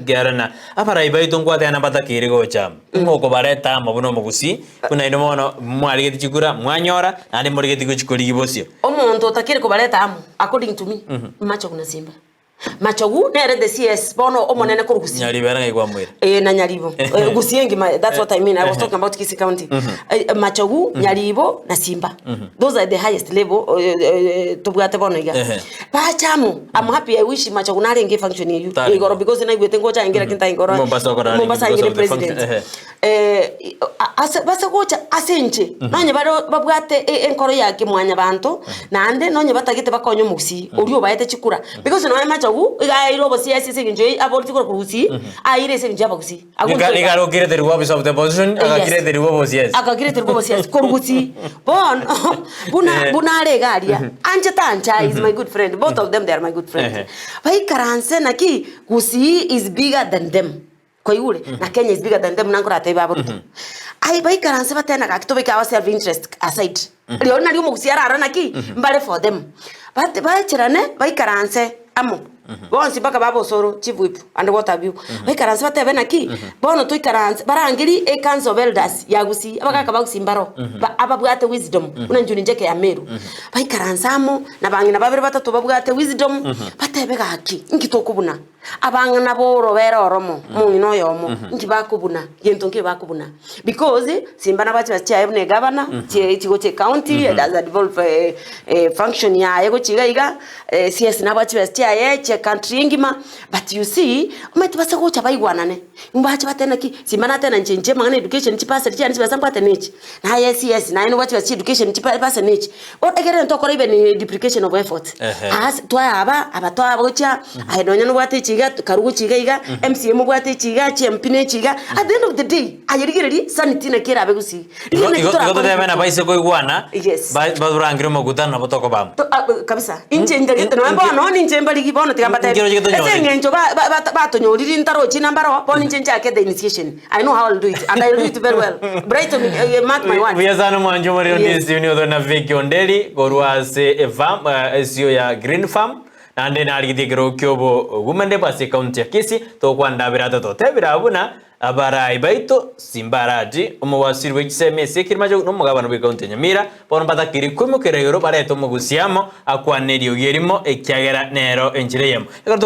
giarana apara ibaito ngwate na batakire gocha ngoko bareta mabuno mugusi kuna ino mono mwali getichikura mwanyora andi muri getikuchikuri gibosio omuntu otakire kubareta amu according to me macho kuna Simba machogu nere the CS bono omonene kurugusi nyari bera ngwa mwira na nyaribo gusiengi that's what I mean. I was talking about Kisii County. Machogu nyaribo na Simba those are the highest level tubwate bono iga bachamu. I'm happy. I wish machogu nari nge function you igoro because na igwete ngocha ingira kinta igoro Mombasa ingire president basa gocha asenche nonye baro babwate enkoro yake mwanya bantu nande nonye batagite bakonyo musi uriyo bayete chikura because no macho irobo CS sinje aborti ko kurusi aire sinje abagusi igaro kire the office of the opposition agakire the rubo CS agakire the rubo CS kurusi bon buna regalia anje tancha is my good friend. Both of them, they are my good friends. Bai karanse naki gusi is bigger than them kwa yule na Kenya is bigger than them nangora ataiba aborto ai bai karanse batena kakitobe ka self interest aside leo nali umugusi arara naki mbale for them but bai chirane bai karanse amo bonsi baka babo soro chief whip and what have you bai karanse batebe naki bono to karanse barangiri e council of elders yagusi abaka bagusi mbaro ababwate wisdom unanjuni njeke ya meru bai karanse amo na bangina babere batatu babwate wisdom batebe gaki ngitokubuna abangana boro bera oromo mungino yomo nkibakubuna yento nkibakubuna because Simba na bachi bachi ayebne governor chigo che county does develop function ya yego chiga CS na bachi bachi aye che country ngima. But you see umati basako cha baigwanane mbachi batena ki Simba na tena njenje mangana education chipasa chi anisi basamba tenechi na yes na ino bachi bachi education chipasa nechi or egere ntokora even duplication of effort as to aba gocha I don't know what chiga karugo chiga iga MCM bwate chiga champine chiga at the end of the day ayirigiri sanity na kera begusi igoto debe na baise ko igwana badurangiro magutana botoko bam kabisa inje ndagete no mbono ni nje mbali gibono tigambata esengenjo batonyoriri ntaro china mbaro boni nje nchake the initiation. I know how I'll do it and I'll do it very well. Brighton mark my word. Buyazana mwanjo muri ondisi unyo na Vicky Ondeli gorwase farm SEO ya Green Farm ande narigitigero kyobo gumende base county ya Kisii to kwanda birata to tebirabuna abarai baito simbaraji umwasiri w'ikiseme sekirmajo no mugabano bwe county Nyamira bono batakiri kwimukere yoro bareto mugusiamo akwaneriyo yerimo ekyagera nero enjireyemo.